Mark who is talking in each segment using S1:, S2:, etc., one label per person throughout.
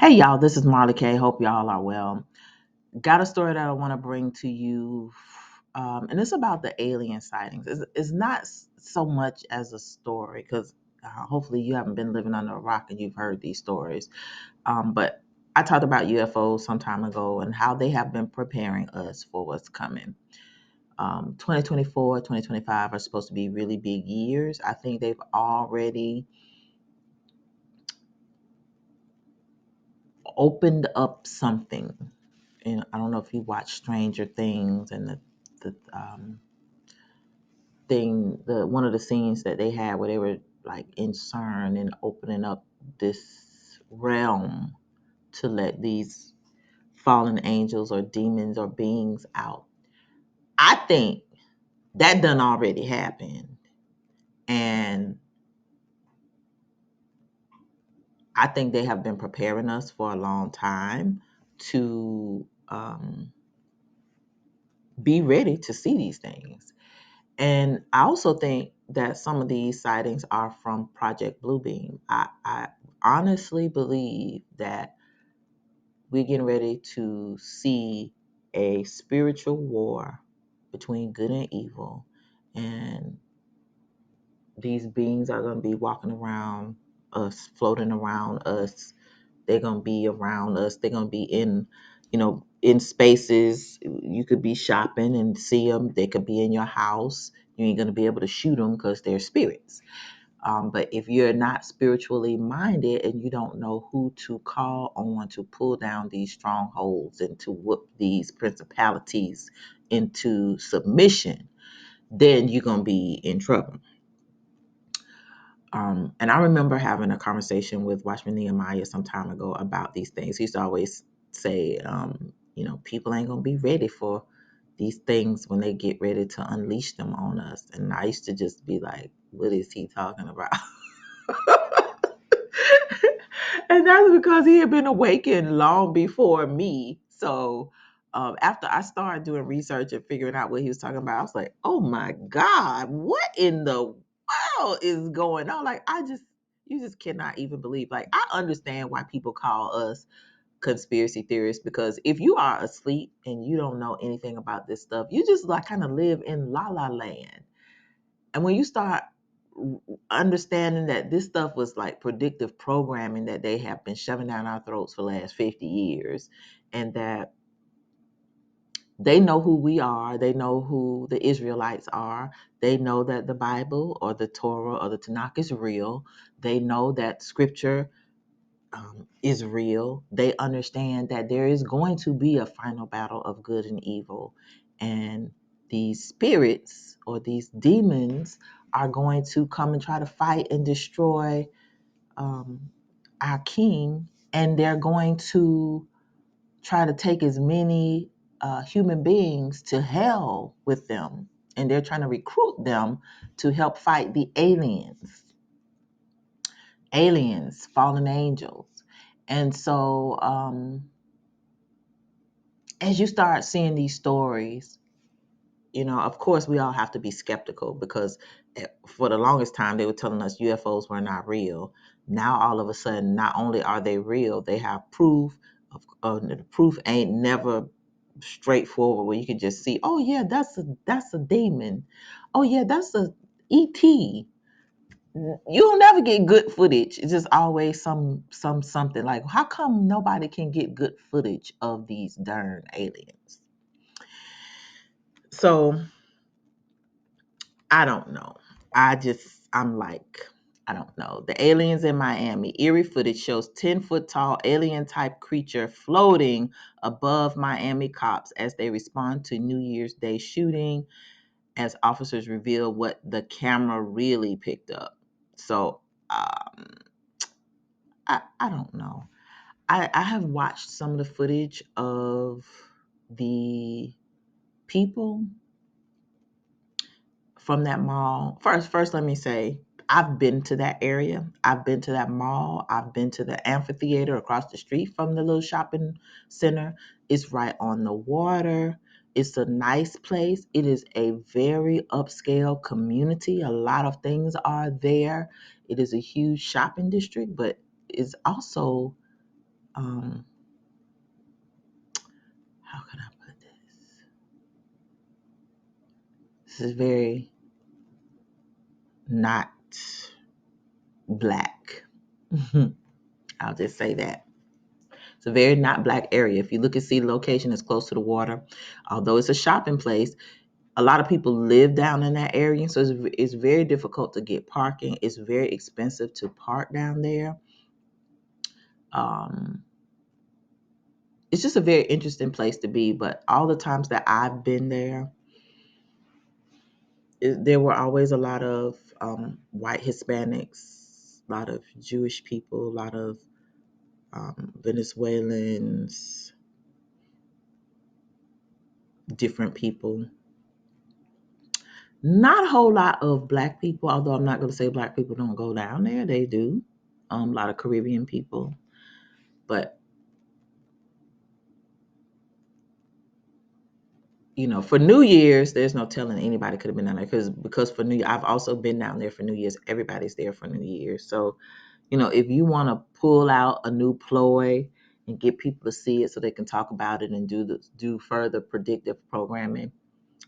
S1: Hey y'all, this is Marley K. Hope y'all are well. Got a story that I want to bring to you, and it's about the alien sightings. It's not so much as a story because hopefully you haven't been living under a rock and you've heard these stories. But I talked about UFOs some time ago and how they have been preparing us for what's coming. 2024, 2025 are supposed to be really big years. I think they've already opened up something. And I don't know if you watch Stranger Things and the thing, the one of the scenes that they had where they were like in CERN and opening up this realm to let these fallen angels or demons or beings out. I think that done already happened, and I think they have been preparing us for a long time to be ready to see these things. And I also think that some of these sightings are from Project Blue Beam. I honestly believe that we're getting ready to see a spiritual war between good and evil. And these beings are going to be walking around us, floating around us. They're going to be around us. They're going to be in spaces. You could be shopping and see them. They could be in your house. You ain't going to be able to shoot them because they're spirits. But if you're not spiritually minded and you don't know who to call on to pull down these strongholds and to whoop these principalities into submission, then you're going to be in trouble. And I remember having a conversation with Watchman Nehemiah some time ago about these things. He used to always say, people ain't going to be ready for these things when they get ready to unleash them on us. And I used to just be like, what is he talking about? And that's because he had been awakened long before me. So after I started doing research and figuring out what he was talking about, I was like, oh my God, what in the world is going on? Like, you just cannot even believe. Like, I understand why people call us conspiracy theorists, because if you are asleep and you don't know anything about this stuff, you just like kind of live in la la land. And when you start understanding that this stuff was like predictive programming that they have been shoving down our throats for the last 50 years, and that they know who we are, they know who the Israelites are, they know that the Bible or the Torah or the Tanakh is real, they know that scripture is real, they understand that there is going to be a final battle of good and evil, and these spirits or these demons are going to come and try to fight and destroy um, our king, and they're going to try to take as many human beings to hell with them, and they're trying to recruit them to help fight the aliens, fallen angels. And so, as you start seeing these stories, of course, we all have to be skeptical because for the longest time they were telling us UFOs were not real. Now, all of a sudden, not only are they real, they have proof. The proof ain't never straightforward where you can just see, oh yeah, that's a demon. Oh yeah, that's a ET. You'll never get good footage. It's just always something like, how come nobody can get good footage of these darn aliens? So I don't know. I'm like, I don't know. The aliens in Miami. Eerie footage shows 10-foot tall alien type creature floating above Miami cops as they respond to New Year's Day shooting, as officers reveal what the camera really picked up. So I don't know. I have watched some of the footage of the people from that mall. First, let me say, I've been to that area. I've been to that mall. I've been to the amphitheater across the street from the little shopping center. It's right on the water. It's a nice place. It is a very upscale community. A lot of things are there. It is a huge shopping district, but it's also how can I put this? This is very not black. I'll just say that. It's a very not black area. If you look and see the location, it's close to the water. Although it's a shopping place, a lot of people live down in that area. So it's very difficult to get parking. It's very expensive to park down there. Um, it's just a very interesting place to be. But all the times that I've been there, there were always a lot of white Hispanics, a lot of Jewish people, a lot of Venezuelans, different people. Not a whole lot of black people, although I'm not going to say black people don't go down there. They do. A lot of Caribbean people. But, for New Year's, there's no telling anybody could have been down there because for New Year, I've also been down there for New Year's. Everybody's there for New Year's. So, if you want to pull out a new ploy and get people to see it so they can talk about it and do further predictive programming,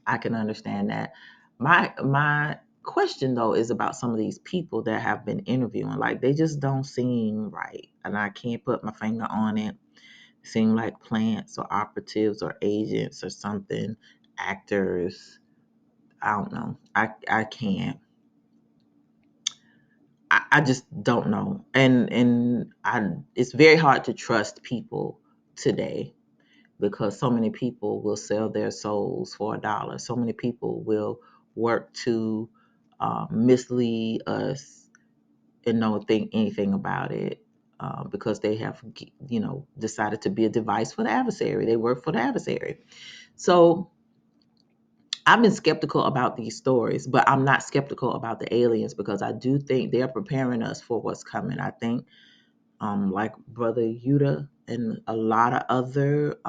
S1: I can understand that. My question though is about some of these people that have been interviewing. Like they just don't seem right, and I can't put my finger on it. Seem like plants or operatives or agents or something, actors. I don't know. I can't. I just don't know, and it's very hard to trust people today because so many people will sell their souls for $1. So many people will work to mislead us and don't think anything about it because they have, decided to be a device for the adversary. They work for the adversary. So I've been skeptical about these stories, but I'm not skeptical about the aliens because I do think they're preparing us for what's coming. I think like Brother Yuta and a lot of other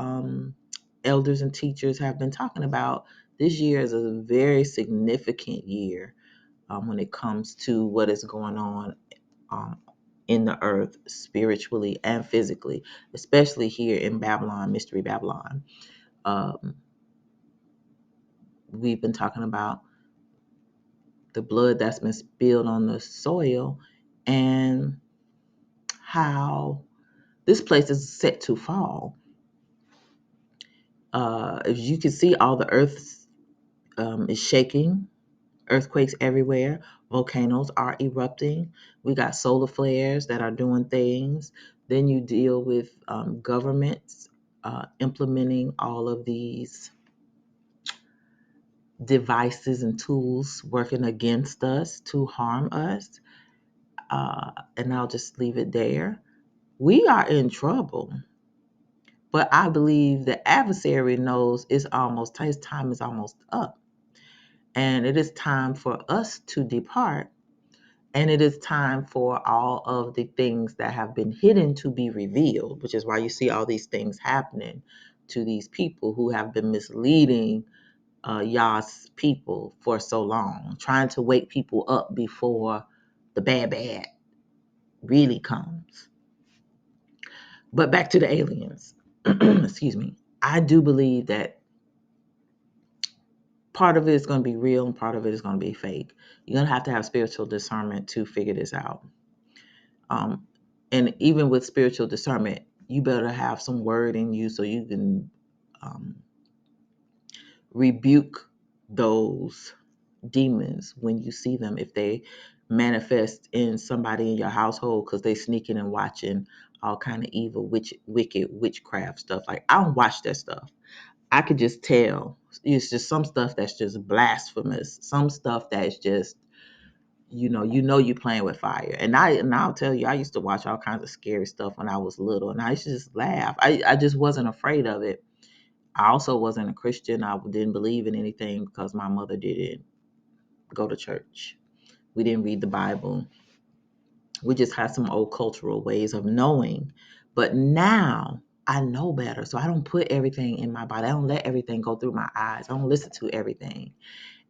S1: elders and teachers have been talking about, this year is a very significant year when it comes to what is going on um, in the earth, spiritually and physically, especially here in Babylon, Mystery Babylon. Um, we've been talking about the blood that's been spilled on the soil and how this place is set to fall. As you can see, all the earth is shaking, earthquakes everywhere, volcanoes are erupting. We got solar flares that are doing things. Then you deal with governments implementing all of these devices and tools working against us to harm us. And I'll just leave it there. We are in trouble. But I believe the adversary knows his time is almost up. And it is time for us to depart. And it is time for all of the things that have been hidden to be revealed, which is why you see all these things happening to these people who have been misleading Yah's people for so long, trying to wake people up before the bad really comes. But back to the aliens. Excuse me. I do believe that part of it is going to be real and part of it is going to be fake. You're going to have spiritual discernment to figure this out. Um, and even with spiritual discernment, you better have some word in you so you can rebuke those demons when you see them if they manifest in somebody in your household because they sneaking and watching all kind of evil wicked witchcraft stuff. Like I don't watch that stuff. I could just tell. It's just some stuff that's just blasphemous. Some stuff that's just, you playing with fire. And I'll tell you, I used to watch all kinds of scary stuff when I was little, and I used to just laugh. I just wasn't afraid of it. I also wasn't a Christian. I didn't believe in anything because my mother didn't go to church. We didn't read the Bible. We just had some old cultural ways of knowing. But now I know better. So I don't put everything in my body. I don't let everything go through my eyes. I don't listen to everything.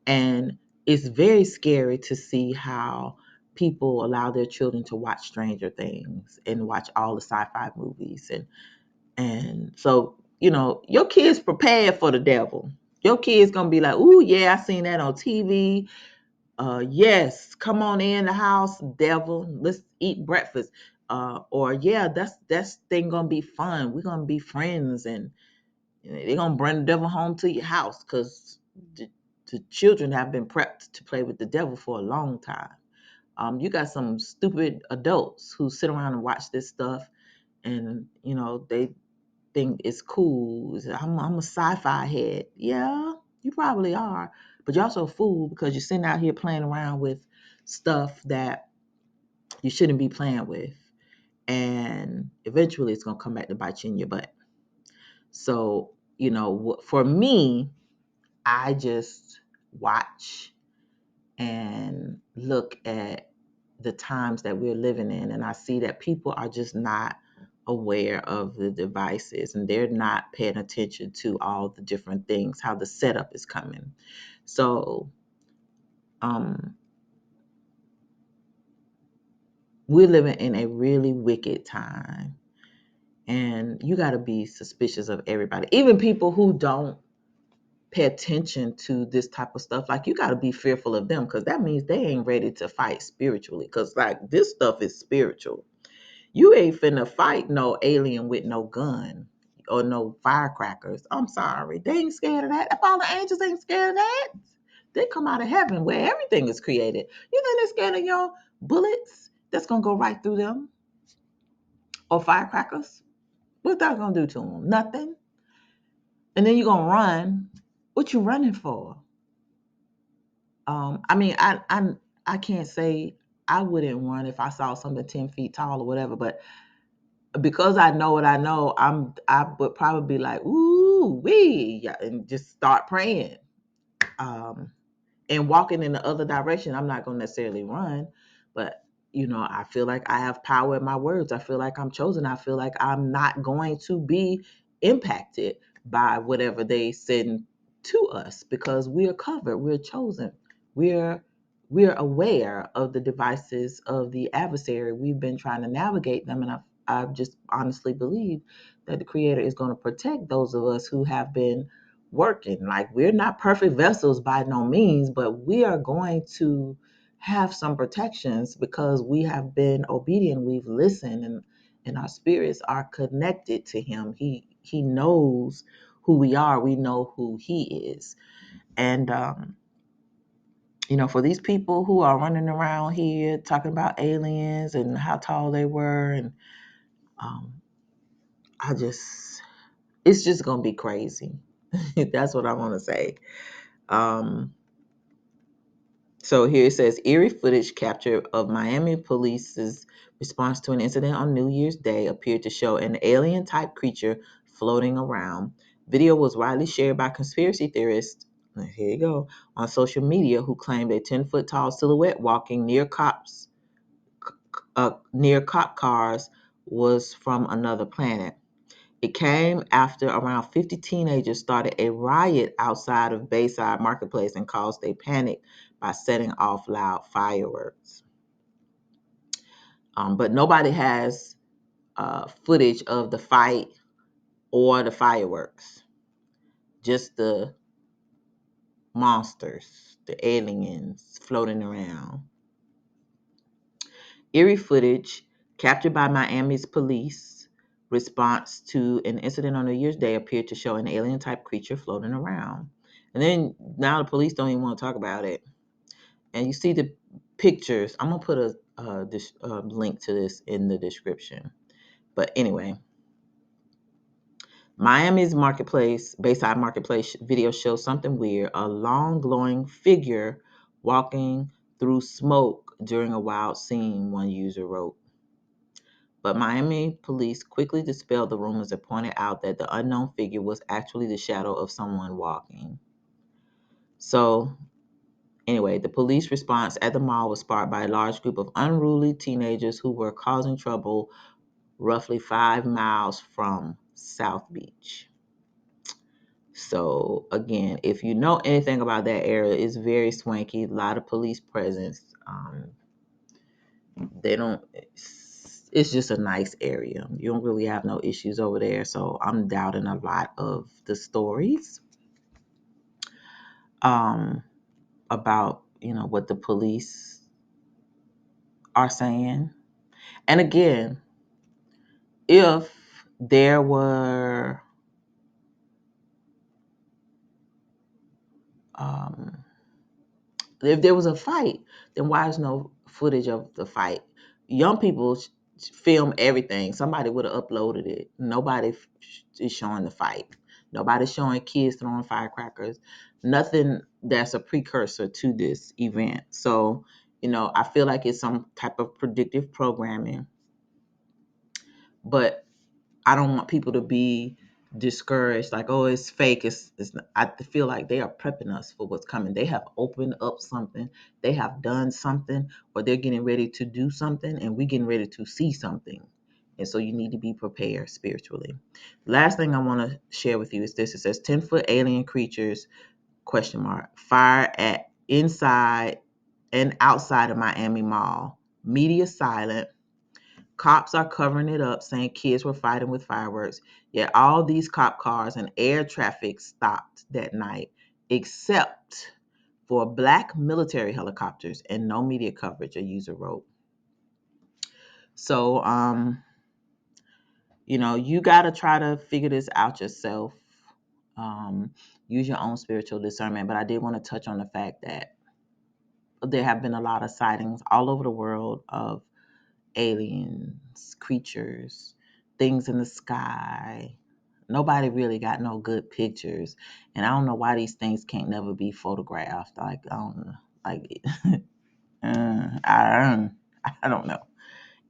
S1: And it's very scary to see how people allow their children to watch Stranger Things and watch all the sci-fi movies, and so your kids prepared for the devil. Your kids gonna be like, "Ooh, yeah, I seen that on TV. Yes, come on in the house, devil. Let's eat breakfast. Or yeah, that's thing gonna be fun. We're gonna be friends, and they're gonna bring the devil home to your house because the children have been prepped to play with the devil for a long time. You got some stupid adults who sit around and watch this stuff, and they think it's cool. I'm a sci-fi head. Yeah, you probably are, but you're also a fool because you're sitting out here playing around with stuff that you shouldn't be playing with, and eventually it's gonna come back to bite you in your butt. So for me, I just watch and look at the times that we're living in, and I see that people are just not aware of the devices, and they're not paying attention to all the different things, how the setup is coming. So um we're living in a really wicked time, and you got to be suspicious of everybody, even people who don't pay attention to this type of stuff. Like, you got to be fearful of them, because that means they ain't ready to fight spiritually, because like this stuff is spiritual. You ain't finna fight no alien with no gun or no firecrackers. I'm sorry. They ain't scared of that. If all the angels ain't scared of that, they come out of heaven where everything is created. You think they're scared of your bullets that's gonna go right through them? Or firecrackers? What that gonna do to them? Nothing. And then you're gonna run. What you running for? I mean, I can't say I wouldn't run if I saw something 10 feet tall or whatever, but because I know what I know, I would probably be like, ooh, wee, yeah, and just start praying. Um, and walking in the other direction. I'm not going to necessarily run, but I feel like I have power in my words. I feel like I'm chosen. I feel like I'm not going to be impacted by whatever they send to us, because we are covered. We're chosen. We're we're aware of the devices of the adversary. We've been trying to navigate them, and I just honestly believe that the Creator is going to protect those of us who have been working. Like, we're not perfect vessels by no means, but we are going to have some protections because we have been obedient. We've listened, and our spirits are connected to Him. He knows who we are. We know who He is. And for these people who are running around here talking about aliens and how tall they were, and um, I just, it's just gonna be crazy. That's what I want to say. Um, So here it says eerie footage capture of Miami police's response to an incident on New Year's Day appeared to show an alien type creature floating around. Video was widely shared by conspiracy theorists, here you go, on social media, who claimed a 10-foot tall silhouette walking near cop cars was from another planet. It came after around 50 teenagers started a riot outside of Bayside Marketplace and caused a panic by setting off loud fireworks. But nobody has footage of the fight or the fireworks, just the monsters, the aliens floating around. Eerie footage captured by Miami's police response to an incident on New Year's Day appeared to show an alien type creature floating around. And then now the police don't even want to talk about it. And you see the pictures. I'm going to put a link to this in the description. But anyway, Miami's Bayside Marketplace video shows something weird: a long glowing figure walking through smoke during a wild scene, one user wrote. But Miami police quickly dispelled the rumors and pointed out that the unknown figure was actually the shadow of someone walking. So, anyway, the police response at the mall was sparked by a large group of unruly teenagers who were causing trouble roughly 5 miles from South Beach. So, again, if you know anything about that area, it's very swanky, a lot of police presence. They don't. It's just a nice area. You don't really have no issues over there. So I'm doubting a lot of the stories um, about what the police are saying. And again, if there were um, if there was a fight, then why is no footage of the fight? Young people film everything. Somebody would have uploaded it. Nobody is showing the fight. Nobody's showing kids throwing firecrackers. Nothing that's a precursor to this event. So, I feel like it's some type of predictive programming, but I don't want people to be discouraged, like, oh, it's fake. I feel like they are prepping us for what's coming. They have opened up something, they have done something, or they're getting ready to do something, and we're getting ready to see something. And so you need to be prepared spiritually. Last thing I want to share with you is this. It says 10-foot alien creatures, question mark, fire at inside and outside of Miami Mall. Media silent. Cops are covering it up, saying kids were fighting with fireworks. Yet all these cop cars and air traffic stopped that night, except for black military helicopters and no media coverage, a user wrote. So, you got to try to figure this out yourself. Use your own spiritual discernment. But I did want to touch on the fact that there have been a lot of sightings all over the world of aliens, creatures, things in the sky. Nobody really got no good pictures, and I don't know why these things can't never be photographed. Like, I don't know, like I don't know.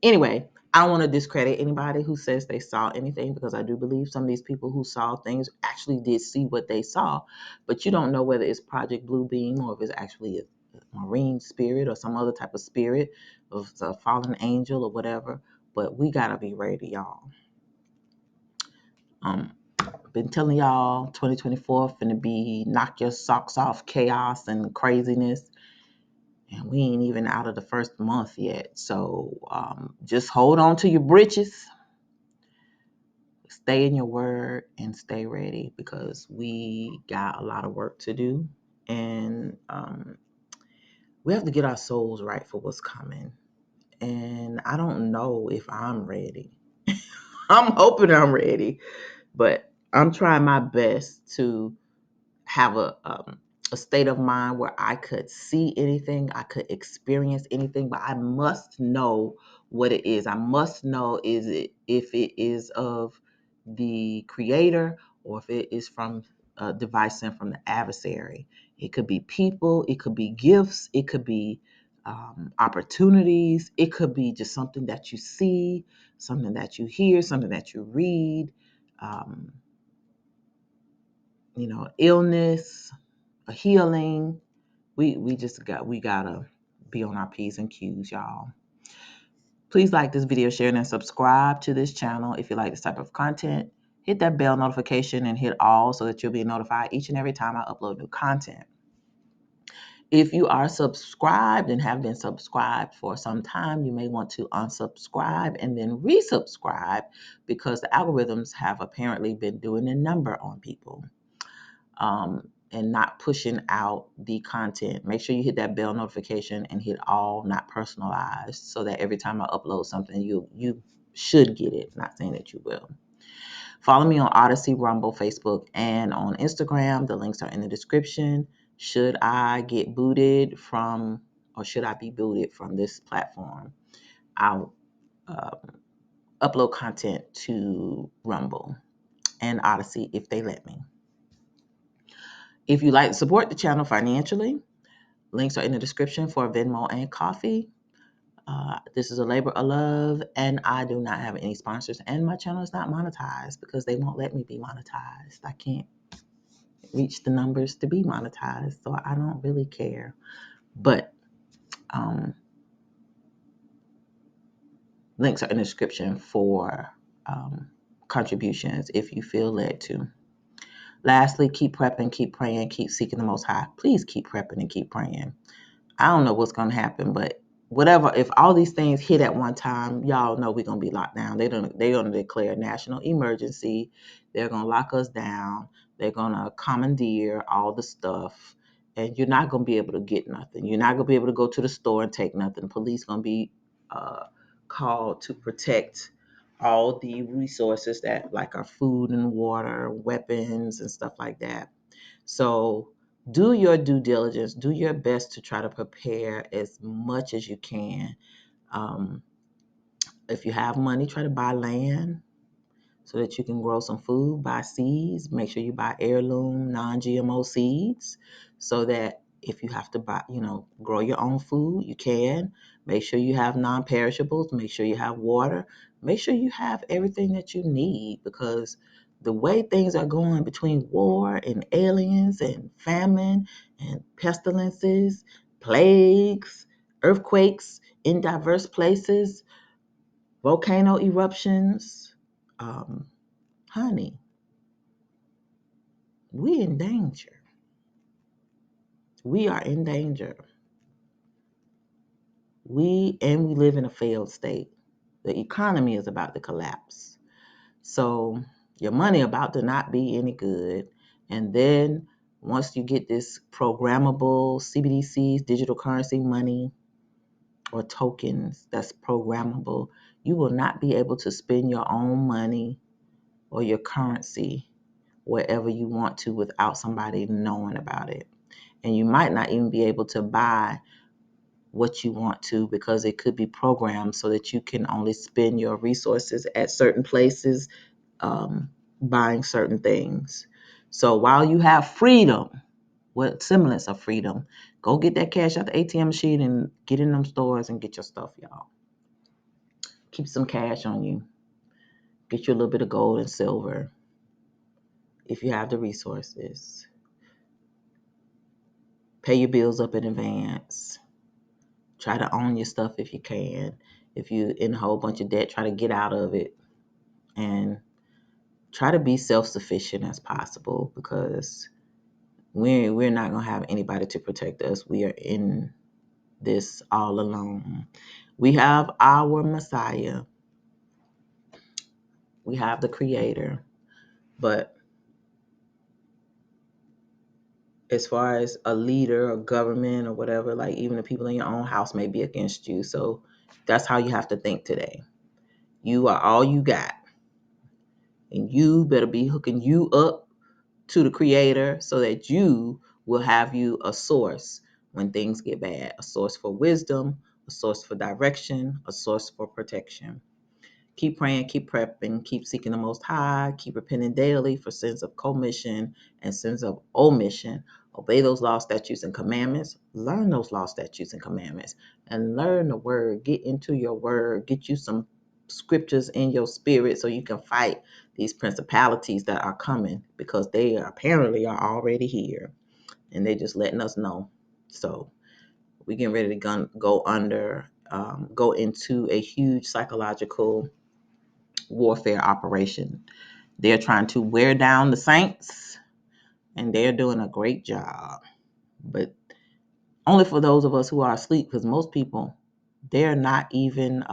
S1: Anyway, I don't want to discredit anybody who says they saw anything, because I do believe some of these people who saw things actually did see what they saw, but you don't know whether it's Project Blue Beam or if it's actually a marine spirit or some other type of spirit of a fallen angel or whatever. But we gotta be ready, y'all. Been telling y'all 2024 finna be knock your socks off chaos and craziness, and we ain't even out of the first month yet. So just hold on to your britches, stay in your word, and stay ready, because we got a lot of work to do, and we have to get our souls right for what's coming. And I don't know if I'm ready. I'm hoping I'm ready, but I'm trying my best to have a state of mind where I could see anything, I could experience anything, but I must know what it is. I must know is it if it is of the creator, or if it is from a device sent from the adversary. It could be people, it could be gifts, it could be opportunities, it could be just something that you see, something that you hear, something that you read. Um, Illness, a healing. We gotta be on our P's and Q's, y'all. Please like this video, share, and subscribe to this channel if you like this type of content. Hit that bell notification and hit all so that you'll be notified each and every time I upload new content. If you are subscribed and have been subscribed for some time, you may want to unsubscribe and then resubscribe, because the algorithms have apparently been doing a number on people. And not pushing out the content. Make sure you hit that bell notification and hit all, not personalized, so that every time I upload something, you should get it. Not saying that you will. Follow me on Odyssey, Rumble, Facebook, and on Instagram. The links are in the description. Should I get booted from, or should I be booted from this platform, I'll upload content to Rumble and Odyssey if they let me. If you like to support the channel financially, links are in the description for Venmo and Coffee. This is a labor of love, and I do not have any sponsors, and my channel is not monetized because they won't let me be monetized. I can't reach the numbers to be monetized, so I don't really care. But links are in the description for contributions if you feel led to. Lastly, keep prepping, keep praying, keep seeking the Most High. Please keep prepping and keep praying. I don't know what's going to happen, but whatever, if all these things hit at one time, y'all know we're gonna be locked down. They're gonna declare national emergency. They're gonna lock us down. They're gonna commandeer all the stuff, and you're not gonna be able to get nothing. You're not gonna be able to go to the store and take nothing. Police gonna be uh, called to protect all the resources that like our food and water, weapons and stuff like that. So do your due diligence, do your best to try to prepare as much as you can. Um, if you have money, try to buy land so that you can grow some food, buy seeds, make sure you buy heirloom, non-GMO seeds so that if you have to buy, grow your own food, you can. Make sure you have non-perishables, make sure you have water, make sure you have everything that you need because the way things are going between war and aliens and famine and pestilences, plagues, earthquakes in diverse places, volcano eruptions, um, honey, we in danger. We are in danger. We live in a failed state. The economy is about to collapse. So your money about to not be any good. And then once you get this programmable CBDCs, digital currency money or tokens that's programmable, you will not be able to spend your own money or your currency wherever you want to without somebody knowing about it. And you might not even be able to buy what you want to because it could be programmed so that you can only spend your resources at certain places, buying certain things. So while you have freedom, what semblance of freedom, go get that cash out the ATM machine and get in them stores and get your stuff, y'all. Keep some cash on you. Get you a little bit of gold and silver if you have the resources. Pay your bills up in advance. Try to own your stuff if you can. If you're in a whole bunch of debt, try to get out of it and try to be self-sufficient as possible because we're not going to have anybody to protect us. We are in this all alone. We have our Messiah. We have the Creator. But as far as a leader or government or whatever, like even the people in your own house may be against you. So that's how you have to think today. You are all you got. And you better be hooking you up to the Creator so that you will have you a source when things get bad, a source for wisdom, a source for direction, a source for protection. Keep praying, keep prepping, keep seeking the Most High, keep repenting daily for sins of commission and sins of omission. Obey those laws, statutes, and commandments. Learn those laws, statutes, and commandments. And learn the word. Get into your word. Get you some scriptures in your spirit so you can fight these principalities that are coming because they apparently are already here. And they're just letting us know. So we're getting ready to go into a huge psychological warfare operation. They're trying to wear down the saints, and they're doing a great job. But only for those of us who are asleep, because most people, they're not even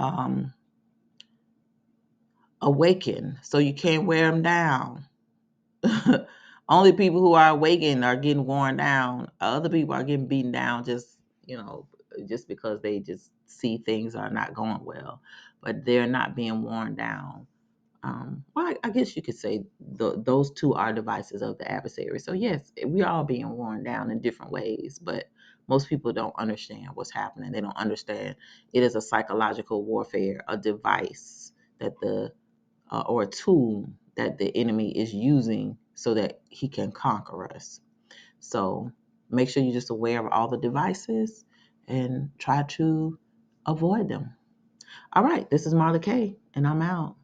S1: awakened. So you can't wear them down. Only people who are awakened are getting worn down. Other people are getting beaten down just because they just see things are not going well. But they're not being worn down. Well, I guess you could say those two are devices of the adversary. So yes, we are all being worn down in different ways, but most people don't understand what's happening. They don't understand it is a psychological warfare, a device that or a tool that the enemy is using so that he can conquer us. So make sure you're just aware of all the devices and try to avoid them. All right, this is Marla K, and I'm out.